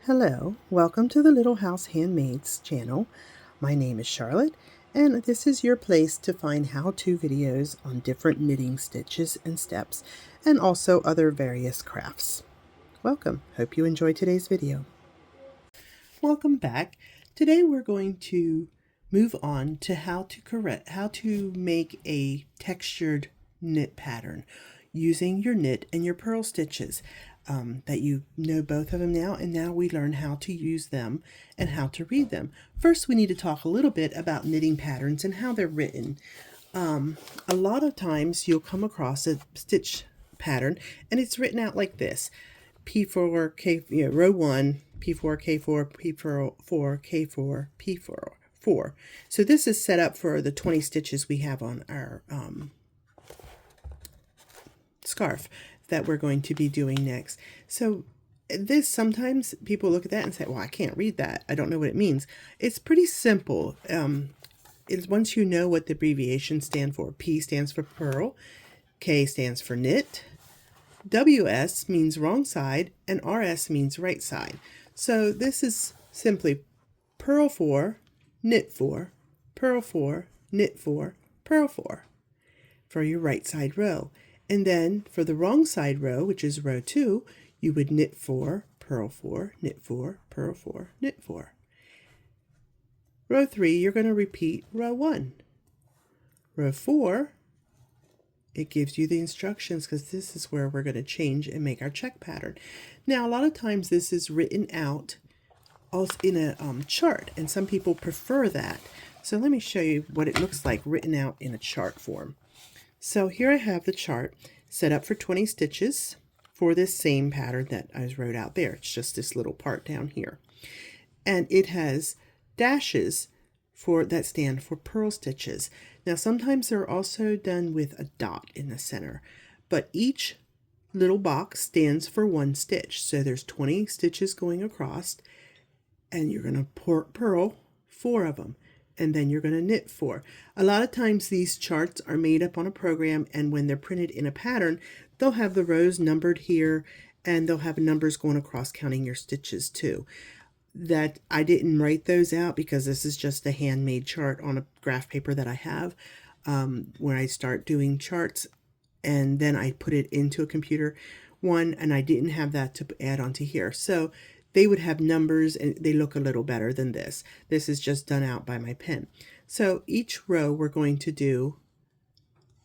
Hello, welcome to the Little House Handmaids channel. My name is Charlotte, and this is your place to find how-to videos on different knitting stitches and steps, and also other various crafts. Welcome, hope you enjoyed today's video. Welcome back. Today we're going to move on to how to make a textured knit pattern using your knit and your purl stitches. That you know both of them now, and now we learn how to use them and how to read them. First, we need to talk a little bit about knitting patterns and how they're written. A lot of times you'll come across a stitch pattern and it's written out like this: P4, K, row 1, P4, K4, P4, K4, P4. So this is set up for the 20 stitches we have on our scarf that we're going to be doing next. So this, sometimes people look at that and say, well, I can't read that, I don't know what it means. It's pretty simple. It's once you know what the abbreviations stand for. P stands for purl, K stands for knit, WS means wrong side, and RS means right side. So this is simply purl 4, knit 4, purl 4, knit 4, purl 4 for your right side row. And then for the wrong side row, which is row 2, you would knit 4, purl 4, knit 4, purl 4, knit 4. Row 3, you're going to repeat row 1. Row 4, it gives you the instructions, because this is where we're going to change and make our check pattern. Now, a lot of times this is written out also in a chart, and some people prefer that. So let me show you what it looks like written out in a chart form. So here I have the chart set up for 20 stitches for this same pattern that I wrote out there. It's just this little part down here. And it has dashes that stand for purl stitches. Now sometimes they're also done with a dot in the center, but each little box stands for 1 stitch. So there's 20 stitches going across, and you're going to purl 4 of them. And then you're going to knit 4. A lot of times these charts are made up on a program, and when they're printed in a pattern, they'll have the rows numbered here, and they'll have numbers going across counting your stitches too. That I didn't write those out because this is just a handmade chart on a graph paper that I have when I start doing charts, and then I put it into a computer one, and I didn't have that to add onto here. So they would have numbers, and they look a little better than this. This is just done out by my pen. So each row we're going to do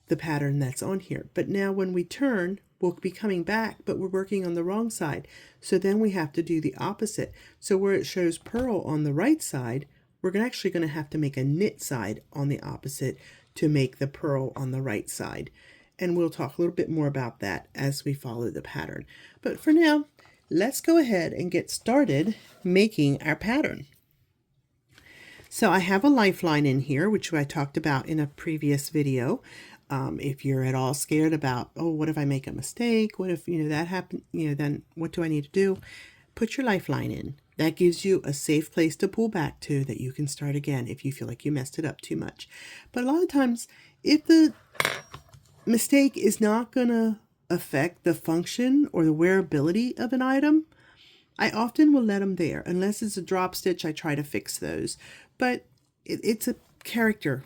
the pattern that's on here. But now when we turn, we'll be coming back, but we're working on the wrong side. So then we have to do the opposite. So where it shows purl on the right side, we're actually going to have to make a knit side on the opposite to make the purl on the right side. And we'll talk a little bit more about that as we follow the pattern. But for now, let's go ahead and get started making our pattern. So I have a lifeline in here, which I talked about in a previous video. If you're at all scared about, oh, what if I make a mistake? What if, that happened? Then what do I need to do? Put your lifeline in. That gives you a safe place to pull back to, that you can start again if you feel like you messed it up too much. But a lot of times, if the mistake is not going to affect the function or the wearability of an item, I often will let them there. Unless it's a drop stitch, I try to fix those. But it's a character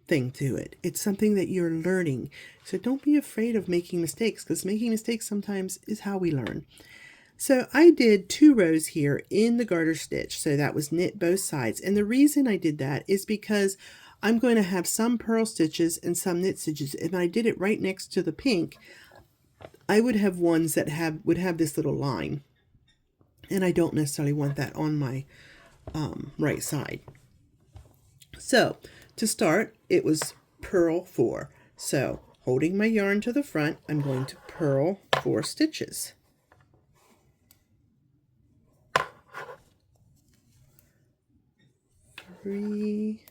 thing to it. It's something that you're learning. So don't be afraid of making mistakes, because making mistakes sometimes is how we learn. So I did 2 rows here in the garter stitch. So that was knit both sides. And the reason I did that is because I'm going to have some purl stitches and some knit stitches. And I did it right next to the pink. I would have ones that would have this little line. And I don't necessarily want that on my right side. So to start, it was purl 4. So holding my yarn to the front, I'm going to purl 4 stitches. Three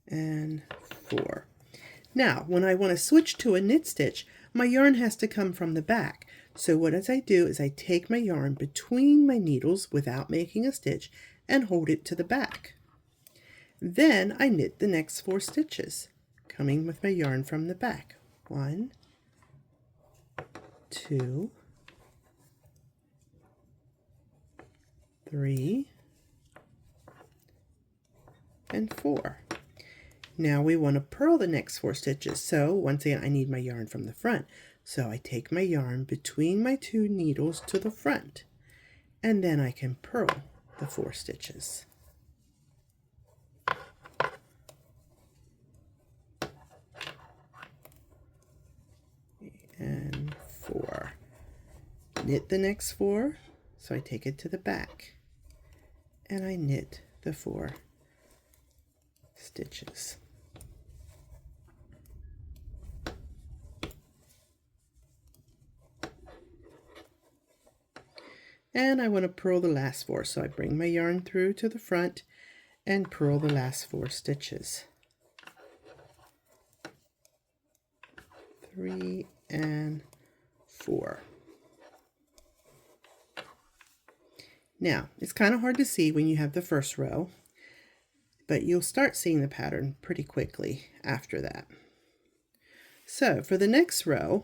and 4. Now, when I want to switch to a knit stitch, my yarn has to come from the back. So what I do is I take my yarn between my needles without making a stitch and hold it to the back. Then I knit the next 4 stitches, coming with my yarn from the back. 1, 2, 3, and 4. Now we want to purl the next 4 stitches. So once again, I need my yarn from the front. So I take my yarn between my 2 needles to the front, and then I can purl the 4 stitches. And 4. Knit the next 4. So I take it to the back, and I knit the 4 stitches. And I want to purl the last 4, so I bring my yarn through to the front and purl the last 4 stitches. 3 and 4. Now, it's kind of hard to see when you have the first row, but you'll start seeing the pattern pretty quickly after that. So for the next row,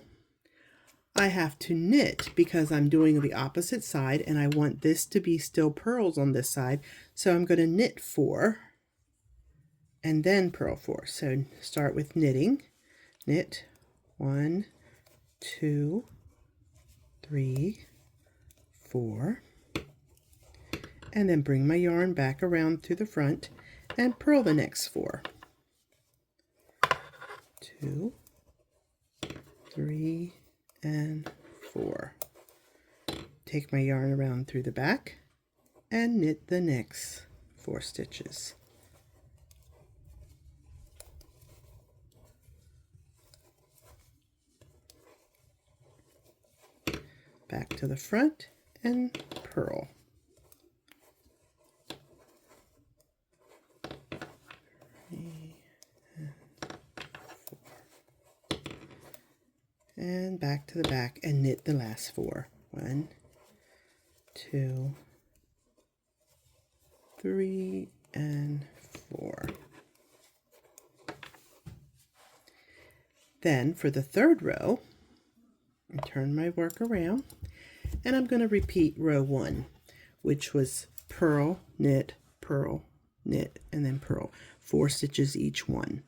I have to knit because I'm doing the opposite side and I want this to be still purls on this side. So I'm going to knit 4 and then purl 4. So start with knitting. Knit 1, 2, 3, 4. And then bring my yarn back around to the front and purl the next 4. 2, 3, and 4. Take my yarn around through the back and knit the next 4 stitches. Back to the front and purl. 3 and 4. And back to the back and knit the last 4. 1, 2, 3, and 4. Then for the third row, I turn my work around and I'm going to repeat row 1, which was purl, knit, and then purl. 4 stitches each one.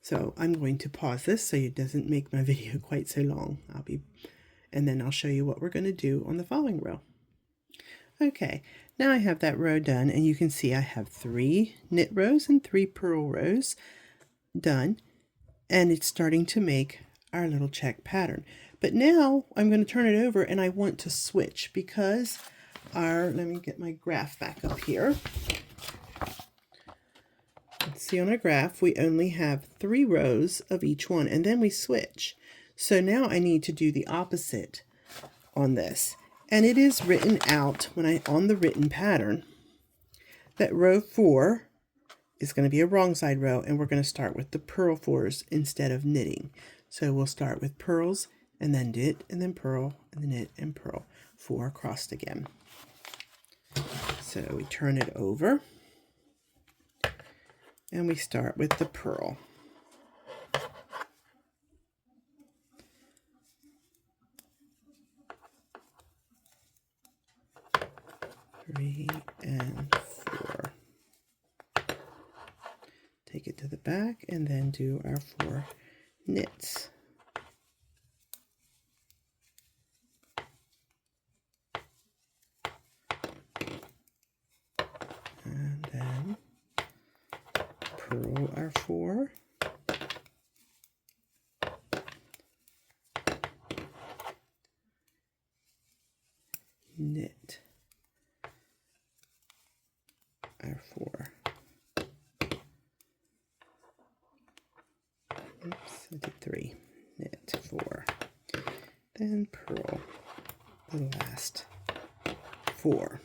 So I'm going to pause this so it doesn't make my video quite so long. And then I'll show you what we're going to do on the following row. Okay, now I have that row done, and you can see I have 3 knit rows and 3 purl rows done, and it's starting to make our little check pattern. But now I'm going to turn it over and I want to switch because let me get my graph back up here. See, on our graph, we only have 3 rows of each one, and then we switch. So now I need to do the opposite on this. And it is written out on the written pattern that row 4 is going to be a wrong side row, and we're going to start with the purl 4s instead of knitting. So we'll start with purls, and then knit, and then purl, and then knit, and purl. 4 across again. So we turn it over. And we start with the purl. 3 and 4. Take it to the back and then do our 4 knits. And then purl our 4. Knit our 4. Oops, I did 3. Knit 4. Then purl the last 4.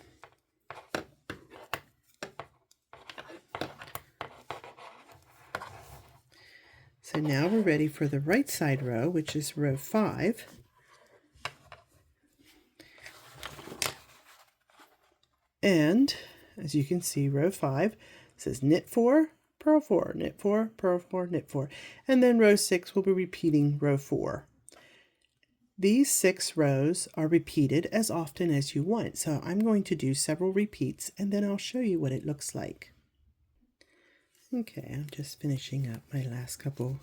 So now we're ready for the right side row, which is row 5. And as you can see, row 5 says knit 4, purl 4, knit 4, purl 4, knit 4. And then row 6 will be repeating row 4. These 6 rows are repeated as often as you want. So I'm going to do several repeats and then I'll show you what it looks like. Okay, I'm just finishing up my last couple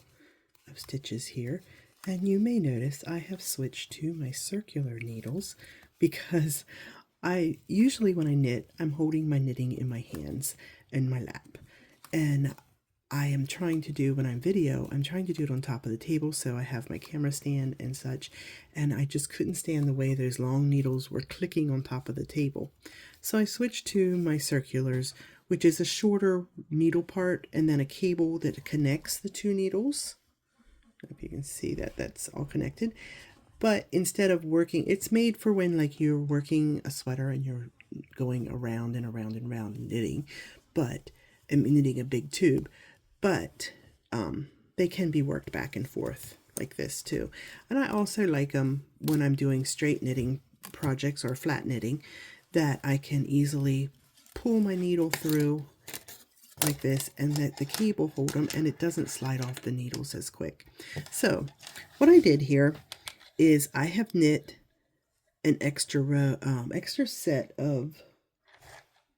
of stitches here. And you may notice I have switched to my circular needles because I usually when I knit, I'm holding my knitting in my hands in my lap. And I am trying to do, when I'm trying to do it on top of the table, so I have my camera stand and such, and I just couldn't stand the way those long needles were clicking on top of the table. So I switched to my circulars, which is a shorter needle part and then a cable that connects the 2 needles. If you can see that that's all connected. But instead of working, it's made for when like you're working a sweater and you're going around and around and around knitting, and knitting a big tube. But they can be worked back and forth like this too. And I also like them when I'm doing straight knitting projects or flat knitting, that I can easily pull my needle through like this and let the cable hold them and it doesn't slide off the needles as quick. So what I did here is I have knit an extra set of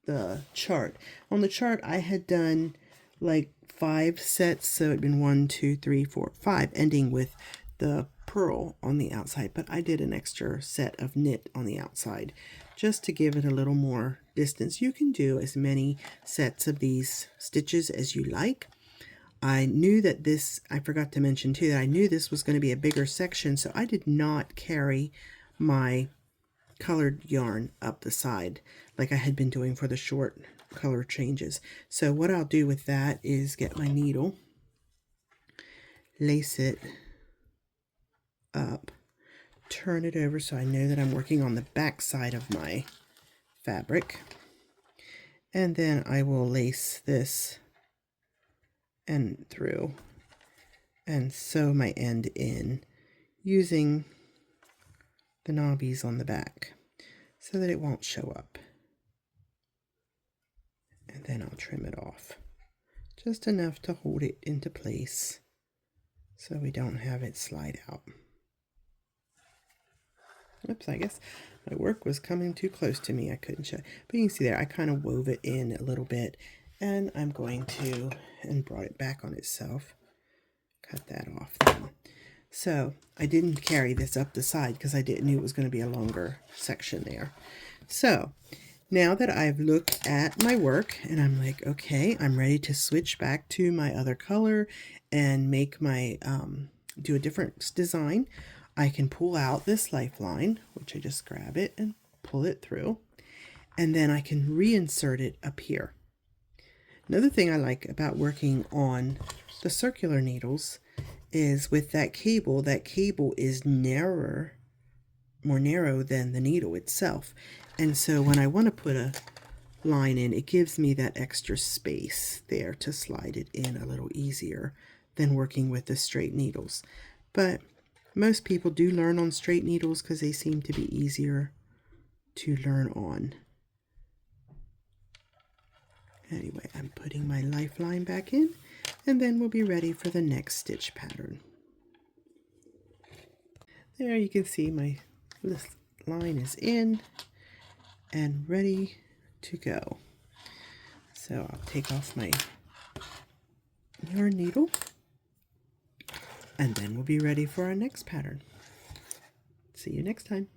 the chart. On the chart I had done like 5 sets, so it'd been 1, 2, 3, 4, 5, ending with the purl on the outside, but I did an extra set of knit on the outside just to give it a little more distance. You can do as many sets of these stitches as you like. I knew that I forgot to mention too, that I knew this was going to be a bigger section, so I did not carry my colored yarn up the side like I had been doing for the short color changes. So what I'll do with that is get my needle, lace it up, turn it over so I know that I'm working on the back side of my fabric, and then I will lace this and through and sew my end in using the knobbies on the back so that it won't show up. And then I'll trim it off just enough to hold it into place so we don't have it slide out. Oops, I guess my work was coming too close to me. I couldn't show, but you can see there I kind of wove it in a little bit, and I'm going to, and brought it back on itself, cut that off then. So I didn't carry this up the side because I knew it was going to be a longer section there. So now that I've looked at my work and I'm like, okay, I'm ready to switch back to my other color and make my, do a different design, I can pull out this lifeline, which I just grab it and pull it through, and then I can reinsert it up here. Another thing I like about working on the circular needles is with that cable is narrower, more narrow than the needle itself. And so when I want to put a line in, it gives me that extra space there to slide it in a little easier than working with the straight needles. But most people do learn on straight needles because they seem to be easier to learn on. Anyway, I'm putting my lifeline back in, and then we'll be ready for the next stitch pattern. There you can see this line is in and ready to go. So I'll take off my yarn needle, and then we'll be ready for our next pattern. See you next time.